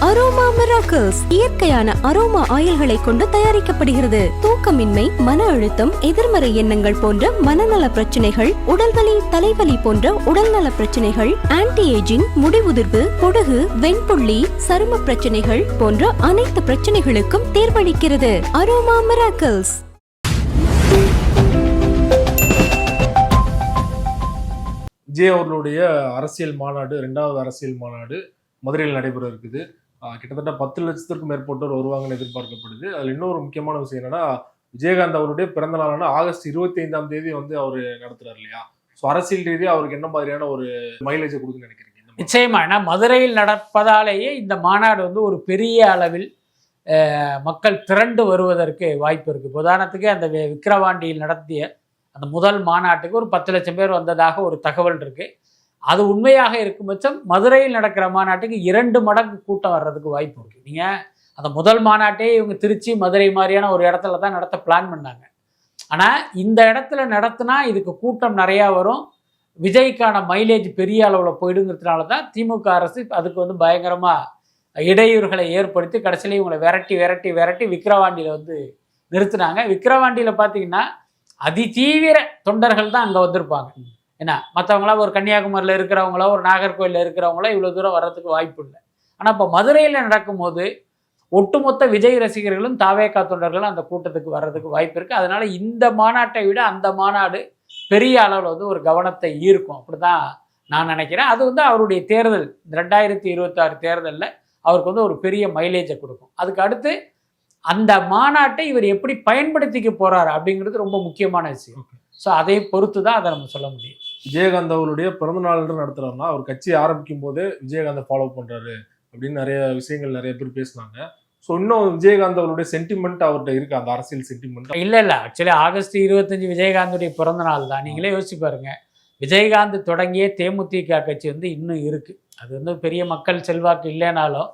Aroma miracles இயற்கையான aroma ஆயில்களை கொண்டு தயாரிக்கப்படுகிறது. தூக்கமின்மை, மன அழுத்தம், எதிர்மறை எண்ணங்கள் போன்ற மனநல பிரச்சனைகள், உடல்வலி, தலைவலி போன்ற உடல்நல பிரச்சனைகள், ஆன்டி ஏஜிங், முடிவுதிர்வு, பொடுகு, வெண்புள்ளி, சரும பிரச்சனைகள் போன்ற அனைத்து பிரச்சனைகளுக்கும் தீர்வளிக்கிறது. Aroma miracles. விஜய் அவர்களுடைய அரசியல் மாநாடு, 2வது அரசியல் மாநாடு மதுரையில் நடைபெற இருக்குது. கிட்டத்தட்ட 10 லட்சத்திற்கும் மேற்பட்டோர் வருவாங்கன்னு எதிர்பார்க்கப்படுது. அதில் இன்னொரு முக்கியமான விஷயம் என்னன்னா, விஜயகாந்த் அவருடைய பிறந்த நாளான ஆகஸ்ட் 25ஆம் தேதி அவர் நடத்துறாரு இல்லையா? ஸோ அரசியல் ரீதியாக அவருக்கு என்ன மாதிரியான ஒரு மைலேஜை கொடுக்குன்னு நினைக்கிறீங்க? நிச்சயமா, ஏன்னா மதுரையில் நடப்பதாலேயே இந்த மாநாடு ஒரு பெரிய அளவில் மக்கள் திரண்டு வருவதற்கு வாய்ப்பு இருக்குது. உதாரணத்துக்கு அந்த விக்கிரவாண்டியில் நடத்திய அந்த முதல் மாநாட்டுக்கு ஒரு 10 லட்சம் பேர் வந்ததாக ஒரு தகவல் இருக்குது. அது உண்மையாக இருக்கும் பட்சம் மதுரையில் நடக்கிற மாநாட்டுக்கு 2 மடங்கு கூட்டம் வர்றதுக்கு வாய்ப்பு இருக்குது. நீங்கள் அந்த முதல் மாநாட்டே இவங்க திருச்சி, மதுரை மாதிரியான ஒரு இடத்துல தான் நடத்த பிளான் பண்ணாங்க. ஆனால் இந்த இடத்துல நடத்தினா இதுக்கு கூட்டம் நிறையா வரும், விஜய்க்கான மைலேஜ் பெரிய அளவில் போயிடுங்கிறதுனால தான் திமுக அரசு அதுக்கு பயங்கரமாக இடையூறுகளை ஏற்படுத்தி கடைசியில் இவங்களை விரட்டி விக்கிரவாண்டியில் நிறுத்தினாங்க. விக்கிரவாண்டியில் பார்த்தீங்கன்னா அதிதீவிர தொண்டர்கள் தான் அங்கே வந்திருப்பாங்க. ஏன்னா மற்றவங்களாம் ஒரு கன்னியாகுமரியில் இருக்கிறவங்களோ, ஒரு நாகர்கோயிலில் இருக்கிறவங்களோ இவ்வளோ தூரம் வர்றதுக்கு வாய்ப்பு இல்லை. ஆனால் இப்போ மதுரையில் நடக்கும்போது ஒட்டுமொத்த விஜய் ரசிகர்களும் தாவேகா தொண்டர்களும் அந்த கூட்டத்துக்கு வர்றதுக்கு வாய்ப்பு இருக்குது. அதனால் இந்த மாநாட்டை விட அந்த மாநாடு பெரிய அளவில் ஒரு கவனத்தை ஈர்க்கும், அப்படி தான் நான் நினைக்கிறேன். அது அவருடைய தேர்தல் 2026 தேர்தலில் அவருக்கு ஒரு பெரிய மைலேஜை கொடுக்கும். அதுக்கு அடுத்து அந்த மாநாட்டை இவர் எப்படி பயன்படுத்திக்க போறாரு அப்படிங்கிறது ரொம்ப முக்கியமான விஷயம். ஸோ அதை பொறுத்து தான் அதை நம்ம சொல்ல முடியும். விஜயகாந்த் அவருடைய பிறந்த நாள் நடத்துறாருன்னா, அவர் கட்சி ஆரம்பிக்கும் போதே விஜயகாந்தை ஃபாலோ பண்றாரு அப்படின்னு நிறைய விஷயங்கள் நிறைய பேர் பேசினாங்க. ஸோ இன்னும் விஜயகாந்த் அவருடைய சென்டிமெண்ட் அவர்கிட்ட இருக்கு, அந்த அரசியல் சென்டிமெண்ட். இல்லை ஆக்சுவலி ஆகஸ்ட் 25 விஜயகாந்துடைய பிறந்த நாள் தான். நீங்களே யோசிச்சு பாருங்க, விஜயகாந்த் தொடங்கிய தேமுதிக கட்சி இன்னும் இருக்கு. அது பெரிய மக்கள் செல்வாக்கு இல்லைனாலும்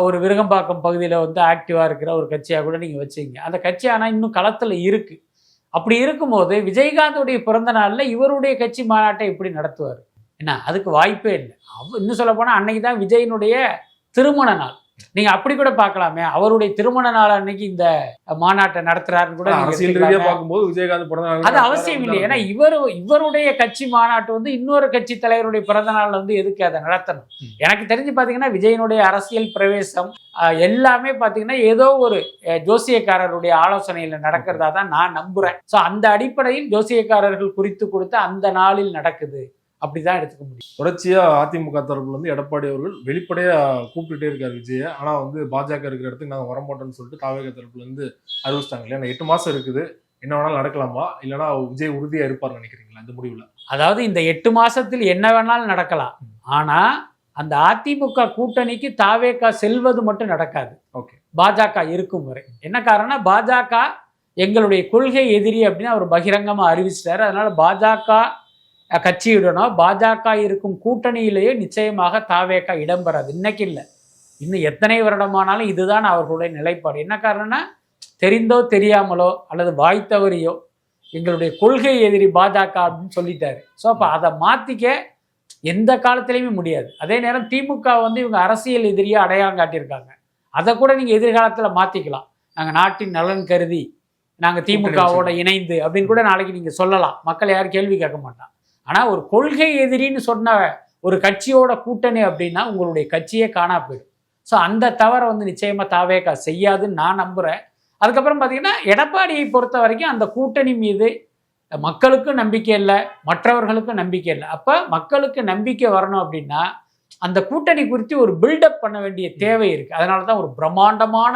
ஒரு விருகம்பாக்கம் பகுதியில் ஆக்டிவாக இருக்கிற ஒரு கட்சியாக கூட நீங்கள் வச்சுங்க. அந்த கட்சி ஆனால் இன்னும் களத்தில் இருக்குது. அப்படி இருக்கும்போது விஜயகாந்துடைய பிறந்த நாளில் இவருடைய கட்சி மாநாட்டை எப்படி நடத்துவார்? என்ன, அதுக்கு வாய்ப்பே இல்லை. இன்னும் சொல்ல போனால் அன்னைக்கு தான் விஜயனுடைய திருமண நாள். நீங்கள் அப்படி கூட பார்க்கலாமே, அவருடைய திருமண நாள் அன்னைக்கு இந்த மாநாட்டை நடத்துறாருன்னு கூட பார்க்கும்போது விஜயகாந்த் பிறந்த நாள் அது அவசியம் இல்லை. ஏன்னா இவருடைய கட்சி மாநாட்டு இன்னொரு கட்சி தலைவருடைய பிறந்த நாள் எதுக்கு அதை நடத்தணும்? எனக்கு தெரிஞ்சு பார்த்தீங்கன்னா விஜயனுடைய அரசியல் பிரவேசம் எல்லாமே பார்த்தீங்கன்னா ஏதோ ஒரு ஜோசியக்காரருடைய ஆலோசனையில் நடக்கிறதா தான் நான் நம்புறேன். ஸோ அந்த அடிப்படையில் ஜோசியக்காரர்கள் குறித்து கொடுத்த அந்த நாளில் நடக்குது, அப்படிதான் எடுத்துக்க முடியும். தொடர்ச்சியா அதிமுக தரப்புல எடப்பாடி அவர்கள் வெளிப்படையா கூப்பிட்டுட்டே இருக்காரு விஜய. ஆனா பாஜக இருக்கிற இடத்துக்கு நாங்க வரமாட்டோம்னு சொல்லிட்டு தாவேக தரப்புல அறிவிச்சிட்டாங்க இல்லையா? 8 மாசம் இருக்குது, என்ன வேணாலும் நடக்கலாமா, இல்லைன்னா விஜய் உறுதியா இருப்பார்னு நினைக்கிறீங்களா இந்த முடிவுல? அதாவது இந்த 8 மாசத்தில் என்ன வேணாலும் நடக்கலாம். ஆனா அந்த அதிமுக கூட்டணிக்கு தாவேகா செல்வது மட்டும் நடக்காது. ஓகே, பாஜக இருக்கும் வரை. என்ன காரணம், பாஜக எங்களுடைய கொள்கை எதிரி அப்படின்னு அவர் பகிரங்கமா அறிவிச்சிட்டாரு. அதனால பாஜக கட்சியுடனோ பாஜக இருக்கும் கூட்டணியிலேயே நிச்சயமாக தாவேகா இடம்பெறாது. இன்னைக்கு இல்லை, இன்னும் எத்தனை வருடமானாலும் இதுதான் அவர்களுடைய நிலைப்பாடு. என்ன காரணம்னா, தெரிந்தோ தெரியாமலோ அல்லது வாய் தவறியோ எங்களுடைய கொள்கை எதிரி பாஜக அப்படின்னு சொல்லிட்டாரு. ஸோ அப்போ அதை மாற்றிக்க எந்த காலத்திலையுமே முடியாது. அதே நேரம் திமுக இவங்க அரசியல் எதிரியாக அடையாளம் காட்டியிருக்காங்க. அதை கூட நீங்கள் எதிர்காலத்தில் மாற்றிக்கலாம். நாங்கள் நாட்டின் நலன் கருதி நாங்கள் திமுகவோட இணைந்து அப்படின்னு கூட நாளைக்கு நீங்கள் சொல்லலாம். மக்கள் யாரும் கேள்வி கேட்க மாட்டான். ஆனால் ஒரு கொள்கை எதிரின்னு சொன்ன ஒரு கட்சியோட கூட்டணி அப்படின்னா உங்களுடைய கட்சியே காணா போயிடும். ஸோ அந்த தவறை நிச்சயமாக தாவேகா செய்யாதுன்னு நான் நம்புகிறேன். அதுக்கப்புறம் பார்த்தீங்கன்னா எடப்பாடியை பொறுத்த வரைக்கும் அந்த கூட்டணி மீது மக்களுக்கும் நம்பிக்கை இல்லை, மற்றவர்களுக்கும் நம்பிக்கை இல்லை. அப்போ மக்களுக்கு நம்பிக்கை வரணும் அப்படின்னா அந்த கூட்டணி குறித்து ஒரு பில்டப் பண்ண வேண்டிய தேவை இருக்குது. அதனால தான் ஒரு பிரம்மாண்டமான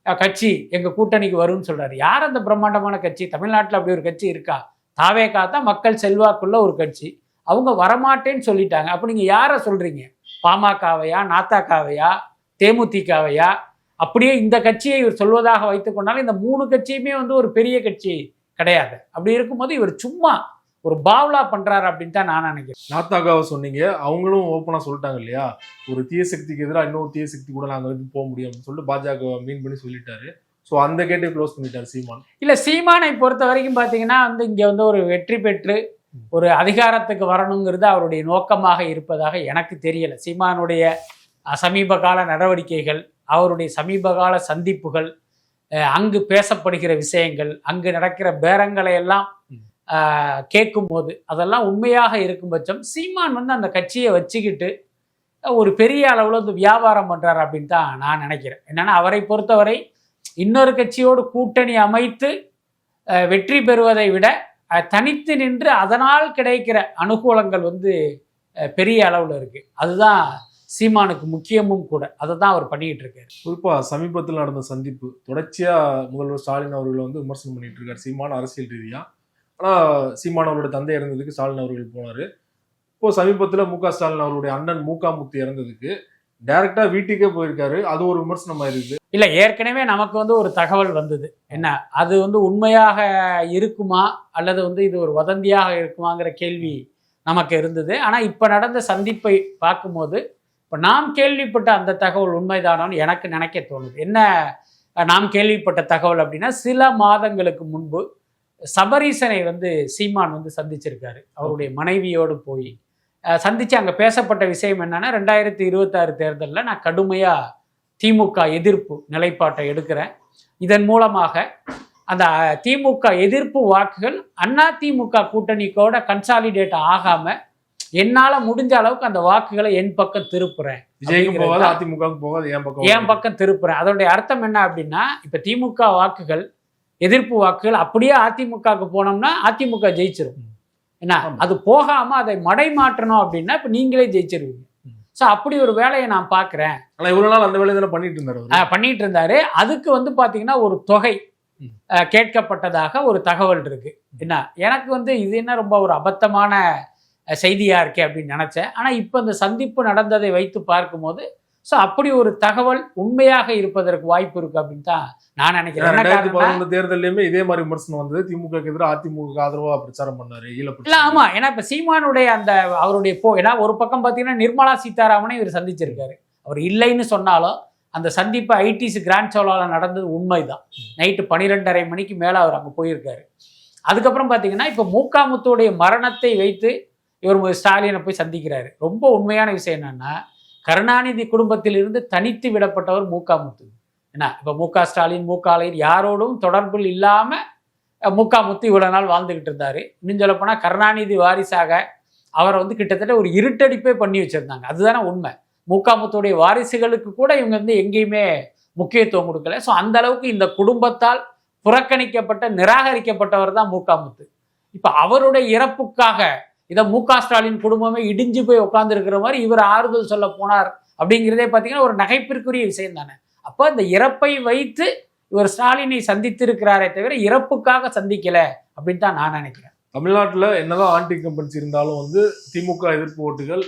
கட்சி எங்கள் கூட்டணிக்கு வரும்னு சொல்கிறாரு. யார் அந்த பிரம்மாண்டமான கட்சி? தமிழ்நாட்டில் அப்படி ஒரு கட்சி இருக்கா? தாவேகா தான் மக்கள் செல்வாக்குள்ள ஒரு கட்சி. அவங்க வரமாட்டேன்னு சொல்லிட்டாங்க. அப்போ நீங்கள் யாரை சொல்கிறீங்க? பாமகவையா, நாத்தாக்காவையா, தேமுதிகவையா? அப்படியே இந்த கட்சியை இவர் சொல்வதாக வைத்துக்கொண்டாலும் இந்த 3 கட்சியுமே ஒரு பெரிய கட்சி கிடையாது. அப்படி இருக்கும்போது இவர் சும்மா ஒரு பாவ்லா பண்றாரு அப்படின்னு தான் நான் நினைக்கிறேன். நாத்தாக்காவை சொன்னீங்க, அவங்களும் ஓப்பனா சொல்லிட்டாங்க இல்லையா, ஒரு தீய சக்திக்கு எதிராக இன்னொரு தீய சக்தி கூட நாங்கள் போக முடியும் அப்படின்னு சொல்லிட்டு பாஜக மீன் பண்ணி சொல்லிட்டாரு. ஸோ அந்த கேட்டை க்ளோஸ் பண்ணிட்டார் சீமான். இல்லை, சீமானை பொறுத்த வரைக்கும் பார்த்தீங்கன்னா இங்கே ஒரு வெற்றி பெற்று ஒரு அதிகாரத்துக்கு வரணுங்கிறது அவருடைய நோக்கமாக இருப்பதாக எனக்கு தெரியலை. சீமானுடைய சமீப கால நடவடிக்கைகள், அவருடைய சமீபகால சந்திப்புகள், அங்கு பேசப்படுகிற விஷயங்கள், அங்கு நடக்கிற பேரங்களை எல்லாம் கேட்கும் போது அதெல்லாம் உண்மையாக இருக்கும் பட்சம் சீமான் வந்து அந்த கட்சியை வச்சுக்கிட்டு ஒரு பெரிய அளவில் வந்து வியாபாரம் பண்ணுறாரு அப்படின்னு தான் நான் நினைக்கிறேன். என்னென்னா அவரை பொறுத்தவரை இன்னொரு கட்சியோடு கூட்டணி அமைத்து வெற்றி பெறுவதை விட தனித்து நின்று அதனால் கிடைக்கிற அனுகூலங்கள் வந்து பெரிய அளவில் இருக்குது. அதுதான் சீமானுக்கு முக்கியமும் கூட. அதை தான் அவர் பண்ணிக்கிட்டு இருக்காரு. குறிப்பாக சமீபத்தில் நடந்த சந்திப்பு தொடர்ச்சியாக முதல்வர் ஸ்டாலின் அவர்களை வந்து விமர்சனம் பண்ணிட்டு இருக்காரு சீமான் அரசியல் ரீதியாக. ஆனால் சீமான் அவருடைய தந்தை இறந்ததுக்கு ஸ்டாலின் அவர்கள் போனார். இப்போது சமீபத்தில் மு க ஸ்டாலின் அவருடைய அண்ணன் மூகாமுத்து இறந்ததுக்கு டைரக்டா வீட்டுக்கே போயிருக்காரு. அது ஒரு விமர்சனம் ஆயிருது. இல்ல, ஏற்கனவே நமக்கு வந்து ஒரு தகவல் வந்தது. என்ன அது வந்து உண்மையாக இருக்குமா அல்லது வந்து இது ஒரு வதந்தியாக இருக்குமாங்கிற கேள்வி நமக்கு இருந்தது. ஆனா இப்ப நடந்த சந்திப்பை பார்க்கும்போது இப்ப நாம் கேள்விப்பட்ட அந்த தகவல் உண்மைதானான்னு எனக்கு நினைக்க தோணுது. என்ன நாம் கேள்விப்பட்ட தகவல் அப்படின்னா, சில மாதங்களுக்கு முன்பு சபரீசனை வந்து சீமான் வந்து சந்திச்சிருக்காரு. அவருடைய மனைவியோடு போய் சந்திச்சு அங்கே பேசப்பட்ட விஷயம் என்னன்னா, 2026 தேர்தலில் நான் கடுமையாக திமுக எதிர்ப்பு நிலைப்பாட்டை எடுக்கிறேன். இதன் மூலமாக அந்த திமுக எதிர்ப்பு வாக்குகள் அதிமுக கூட்டணிக்கோட கன்சாலிடேட் ஆகாம என்னால் முடிஞ்ச அளவுக்கு அந்த வாக்குகளை என் பக்கம் திருப்புறேன். என் பக்கம் திருப்புறேன். அதனுடைய அர்த்தம் என்ன அப்படின்னா, இப்போ திமுக வாக்குகள் எதிர்ப்பு வாக்குகள் அப்படியே அதிமுகவுக்கு போனோம்னா அதிமுக ஜெயிச்சிரும். என்ன அது போகாம அதை மடை மாற்றணும் அப்படின்னா இப்ப நீங்களே ஜெயிச்சிருவீங்க. ஸோ அப்படி ஒரு வேலையை நான் பார்க்குறேன். இவ்வளவு நாள் அந்த வேலையை தானே பண்ணிட்டு இருந்தாரு. அதுக்கு வந்து பார்த்தீங்கன்னா ஒரு தொகை கேட்கப்பட்டதாக ஒரு தகவல் இருக்கு. என்ன எனக்கு வந்து இது என்ன ரொம்ப ஒரு அபத்தமான செய்தியா இருக்கே அப்படின்னு நினைச்சேன். ஆனால் இப்போ இந்த சந்திப்பு நடந்ததை வைத்து பார்க்கும்போது ஸோ அப்படி ஒரு தகவல் உண்மையாக இருப்பதற்கு வாய்ப்பு இருக்கு அப்படின்னு தான் நான் நினைக்கிறேன். 2011 தேர்தலையுமே இதே மாதிரி விமர்சனம் வந்தது. திமுக எதிராக அதிமுக ஆதரவா பிரச்சாரம் பண்ணாரு. இல்ல ஆமா, ஏன்னா இப்ப சீமானுடைய அந்த அவருடைய ஏன்னா ஒரு பக்கம் பாத்தீங்கன்னா நிர்மலா சீதாராமனை இவர் சந்திச்சிருக்காரு. அவர் இல்லைன்னு சொன்னாலும் அந்த சந்திப்பு ஐடிசி கிராண்ட் சோலால நடந்தது உண்மைதான். நைட்டு 12:30 மணிக்கு மேல அவர் அங்க போயிருக்காரு. அதுக்கப்புறம் பாத்தீங்கன்னா இப்ப மூகாமுத்துடைய மரணத்தை வைத்து இவர் ஸ்டாலினை போய் சந்திக்கிறாரு. ரொம்ப உண்மையான விஷயம் என்னன்னா, கருணாநிதி குடும்பத்திலிருந்து தனித்து விடப்பட்டவர் மூகாமுத்து. என்ன இப்போ மு க ஸ்டாலின், மு க யாரோடும் தொடர்பில் இல்லாமல் மூகாமுத்து இவ்வளோ நாள் வாழ்ந்துக்கிட்டு இருந்தார். இன்னும் சொல்லப்போனால் கருணாநிதி வாரிசாக அவரை வந்து கிட்டத்தட்ட ஒரு இருட்டடிப்பே பண்ணி வச்சுருந்தாங்க. அதுதானே உண்மை. மூகாமுத்துடைய வாரிசுகளுக்கு கூட இவங்க வந்து எங்கேயுமே முக்கியத்துவம் கொடுக்கல. ஸோ அந்த அளவுக்கு இந்த குடும்பத்தால் புறக்கணிக்கப்பட்ட நிராகரிக்கப்பட்டவர் தான் மூகாமுத்து. இப்போ அவருடைய இறப்புக்காக இதை மு க ஸ்டாலின் குடும்பமே இடிஞ்சு போய் உட்கார்ந்துருக்கிற மாதிரி இவர் ஆறுதல் சொல்ல போனார் அப்படிங்கிறதே பார்த்தீங்கன்னா ஒரு நகைப்பிற்குரிய விஷயம் தானே. அப்போ இந்த இறப்பை வைத்து இவர் ஸ்டாலினை சந்தித்திருக்கிறாரே தவிர இறப்புக்காக சந்திக்கல அப்படின்னு தான் நான் நினைக்கிறேன். தமிழ்நாட்டில் என்னதான் ஆன்டி கம்பென்சி இருந்தாலும் வந்து திமுக எதிர்ப்பு ஓட்டுகள்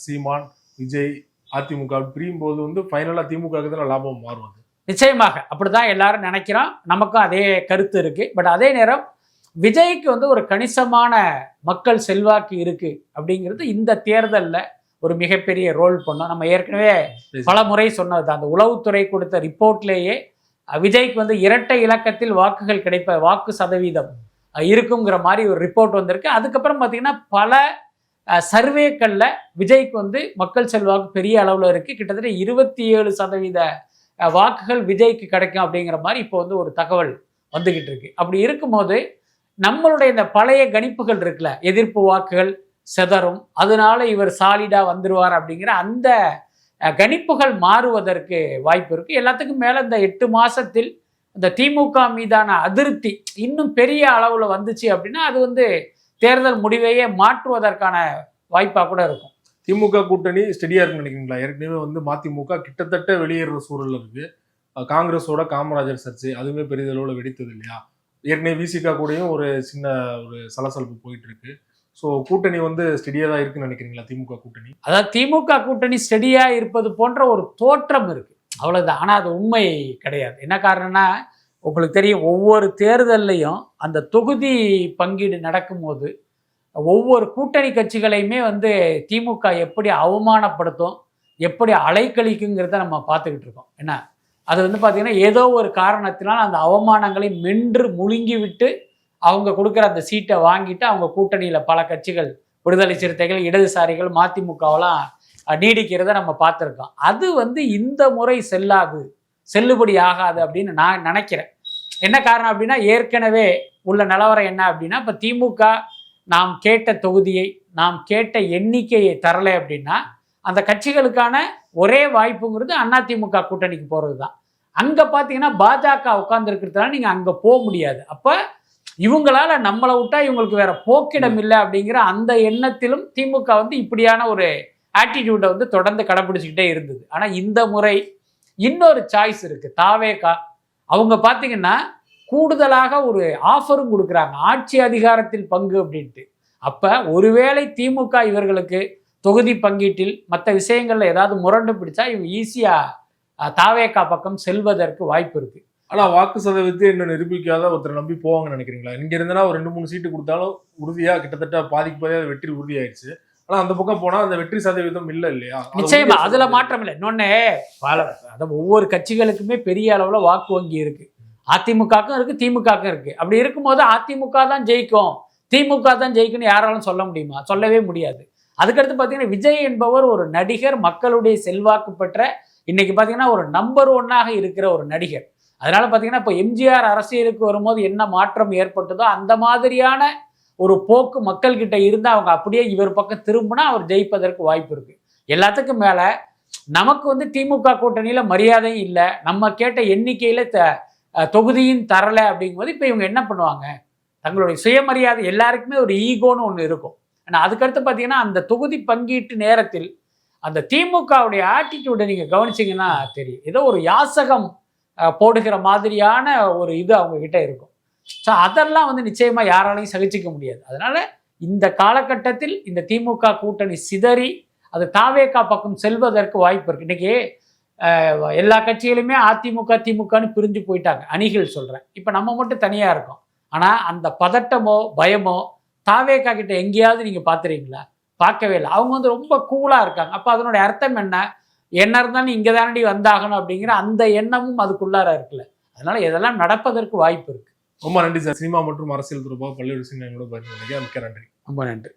சீமான், விஜய், அதிமுக பிரியும் போது வந்து ஃபைனலாக திமுகவுக்கு தான் லாபம் மாறுவது. நிச்சயமாக அப்படிதான் எல்லாரும் நினைக்கிறோம். நமக்கும் அதே கருத்து இருக்கு. பட் அதே நேரம் விஜய்க்கு வந்து ஒரு கணிசமான மக்கள் செல்வாக்கு இருக்கு அப்படிங்கிறது இந்த தேர்தலில் ஒரு மிகப்பெரிய ரோல் பண்ணோம். நம்ம ஏற்கனவே பல முறை சொன்னது அந்த உளவுத்துறை கொடுத்த ரிப்போர்ட்லேயே விஜய்க்கு வந்து இரட்டை இலக்கத்தில் வாக்குகள் கிடைப்ப வாக்கு சதவீதம் இருக்குங்கிற மாதிரி ஒரு ரிப்போர்ட் வந்திருக்கு. அதுக்கப்புறம் பார்த்தீங்கன்னா பல சர்வேக்களில் விஜய்க்கு வந்து மக்கள் செல்வாக்கு பெரிய அளவில் இருக்குது. கிட்டத்தட்ட 27% வாக்குகள் விஜய்க்கு கிடைக்கும் அப்படிங்கிற மாதிரி இப்போ வந்து ஒரு தகவல் வந்துக்கிட்டு இருக்கு. அப்படி இருக்கும்போது நம்மளுடைய இந்த பழைய கணிப்புகள் இருக்குல்ல, எதிர்ப்பு வாக்குகள் செதறும், அதனால இவர் சாலிடா வந்துருவார் அப்படிங்கிற அந்த கணிப்புகள் மாறுவதற்கு வாய்ப்பு இருக்கு. எல்லாத்துக்கும் மேல இந்த 8 மாசத்தில் இந்த திமுக மீதான அதிருப்தி இன்னும் பெரிய அளவுல வந்துச்சு அப்படின்னா அது வந்து தேர்தல் முடிவையே மாற்றுவதற்கான வாய்ப்பா கூட இருக்கும். திமுக கூட்டணி ஸ்டெடியா இருக்குன்னு நினைக்கிறீங்களா? ஏற்கனவே வந்து மதிமுக கிட்டத்தட்ட வெளியேற சூழல் இருக்கு. காங்கிரஸோட காமராஜர் சர்ச்சை அதுவுமே பெரிதளவுல வெடித்தது இல்லையா? ஏற்கனவே விசிகா கூடயும் ஒரு சின்ன ஒரு சலசலப்பு போயிட்டு இருக்கு. ஸோ கூட்டணி வந்து ஸ்டெடியாக தான் இருக்குன்னு நினைக்கிறீங்களா திமுக கூட்டணி? அதாவது திமுக கூட்டணி ஸ்டெடியாக இருப்பது போன்ற ஒரு தோற்றம் இருக்கு, அவ்வளோதான். ஆனால் அது உண்மை கிடையாது. என்ன காரணம்னா, உங்களுக்கு தெரியும் ஒவ்வொரு தேர்தல்லையும் அந்த தொகுதி பங்கீடு நடக்கும்போது ஒவ்வொரு கூட்டணி கட்சிகளையுமே வந்து திமுக எப்படி அவமானப்படுத்தும், எப்படி அலைக்கழிக்குங்கிறத நம்ம பார்த்துக்கிட்டு இருக்கோம். என்ன அது வந்து பார்த்திங்கன்னா ஏதோ ஒரு காரணத்தினால் அந்த அவமானங்களை மென்று முழுங்கி விட்டு அவங்க கொடுக்குற அந்த சீட்டை வாங்கிட்டு அவங்க கூட்டணியில் பல கட்சிகள், விடுதலை சிறுத்தைகள், இடதுசாரிகள், மதிமுகவெல்லாம் நீடிக்கிறத நம்ம பார்த்துருக்கோம். அது இந்த முறை செல்லுபடி ஆகாது அப்படின்னு நான் நினைக்கிறேன். என்ன காரணம் அப்படின்னா, ஏற்கனவே உள்ள நிலவரம் என்ன அப்படின்னா, இப்போ திமுக நாம் கேட்ட தொகுதியை, நாம் கேட்ட எண்ணிக்கையை தரலை அப்படின்னா, அந்த கட்சிகளுக்கான ஒரே வாய்ப்புங்கிறது அதிமுக கூட்டணிக்கு போகிறது தான். அங்கே பார்த்தீங்கன்னா பாஜக உட்கார்ந்துருக்கிறதுனால நீங்கள் அங்கே போக முடியாது. அப்போ இவங்களால நம்மளை விட்டா இவங்களுக்கு வேற போக்கிடம் இல்லை அப்படிங்கிற அந்த எண்ணத்திலும் திமுக இப்படியான ஒரு ஆட்டிடியூடை தொடர்ந்து கடைபிடிச்சிக்கிட்டே இருந்தது. ஆனால் இந்த முறை இன்னொரு சாய்ஸ் இருக்கு. தாவேகா அவங்க பார்த்தீங்கன்னா கூடுதலாக ஒரு ஆஃபரும் கொடுக்குறாங்க, ஆட்சி அதிகாரத்தில் பங்கு அப்படின்ட்டு. அப்போ ஒருவேளை திமுக இவர்களுக்கு தொகுதி பங்கீட்டில் மற்ற விஷயங்கள்ல ஏதாவது முரண்டு பிடிச்சா இவங்க ஈஸியா தாவேகா பக்கம் செல்வதற்கு வாய்ப்பு இருக்கு. ஆனா வாக்கு சதவீதத்தை இன்னும் நிரூபிக்காத ஒருத்தர் நம்பி போவாங்கன்னு நினைக்கிறீங்களா? இங்க இருந்தனா ஒரு 2-3 சீட்டு கொடுத்தாலும் உறுதியா கிட்டத்தட்ட பாதிக்கு பாதியாக வெற்றி உறுதியாயிடுச்சு. ஆனா அந்த பக்கம் போனா அந்த வெற்றி சதவீதம் இல்ல இல்லையா? நிச்சயமா அதுல மாற்றம் இல்லை. இன்னொன்னு ஒவ்வொரு கட்சிகளுக்குமே பெரிய அளவுல வாக்கு வங்கி இருக்கு. அதிமுகக்கும் இருக்கு, திமுகக்கும் இருக்கு. அப்படி இருக்கும்போது அதிமுக தான் ஜெயிக்கும், திமுக தான் ஜெயிக்கும்னு யாராலும் சொல்ல முடியுமா? சொல்லவே முடியாது. அதுக்கடுத்து பார்த்தீங்கன்னா விஜய் என்பவர் ஒரு நடிகர், மக்களுடைய செல்வாக்கு பெற்ற, இன்னைக்கு பார்த்தீங்கன்னா ஒரு நம்பர் 1ஆக இருக்கிற ஒரு நடிகர். அதனால பார்த்தீங்கன்னா இப்போ எம்ஜிஆர் அரசியலுக்கு வரும்போது என்ன மாற்றம் ஏற்பட்டதோ அந்த மாதிரியான ஒரு போக்கு மக்கள்கிட்ட இருந்து அவங்க அப்படியே இவர் பக்கம் திரும்பினா அவர் ஜெயிப்பதற்கு வாய்ப்பு இருக்கு. எல்லாத்துக்கும் மேல நமக்கு திமுக கூட்டணியில மரியாதையும் இல்லை, நம்ம கேட்ட எண்ணிக்கையில தொகுதியும் தரலை அப்படிங்கும்போது இப்போ இவங்க என்ன பண்ணுவாங்க? தங்களுடைய சுயமரியாதை, எல்லாருக்குமே ஒரு ஈகோன்னு ஒன்று இருக்கும். ஆனால் அதுக்கடுத்து பார்த்தீங்கன்னா அந்த தொகுதி பங்கீட்டு நேரத்தில் அந்த திமுகவுடைய ஆட்டிடியூடை நீங்கள் கவனிச்சிங்கன்னா தெரியும். ஏதோ ஒரு யாசகம் போடுகிற மாதிரியான ஒரு இது அவங்க கிட்ட இருக்கும். ஸோ அதெல்லாம் நிச்சயமாக யாராலையும் சகிச்சிக்க முடியாது. அதனால இந்த காலகட்டத்தில் இந்த திமுக கூட்டணி சிதறி அது தாவேகா பக்கம் செல்வதற்கு வாய்ப்பு இருக்கு. இன்னைக்கு எல்லா கட்சிகளுமே அதிமுக திமுகன்னு பிரிஞ்சு போயிட்டாங்க, அணிகள் சொல்கிறேன். இப்போ நம்ம மட்டும் தனியாக இருக்கோம். ஆனால் அந்த பதட்டமோ பயமோ தாவேகா கிட்ட எங்கேயாவது நீங்கள் பார்த்துறீங்களா? பார்க்கவே இல்லை. அவங்க ரொம்ப கூலாக இருக்காங்க. அப்போ அதனுடைய அர்த்தம் என்ன இருந்தாலும் இங்கே தானடி வந்தாகணும் அப்படிங்கிற அந்த எண்ணமும் அதுக்குள்ளார இருக்குல்ல. அதனால இதெல்லாம் நடப்பதற்கு வாய்ப்பு இருக்கு. ரொம்ப நன்றி சார். சினிமா மற்றும் அரசியல் தொடர்பாக பல்வேறு விஷயங்களோட பகிர்ந்து மிக்க நன்றி. ரொம்ப நன்றி.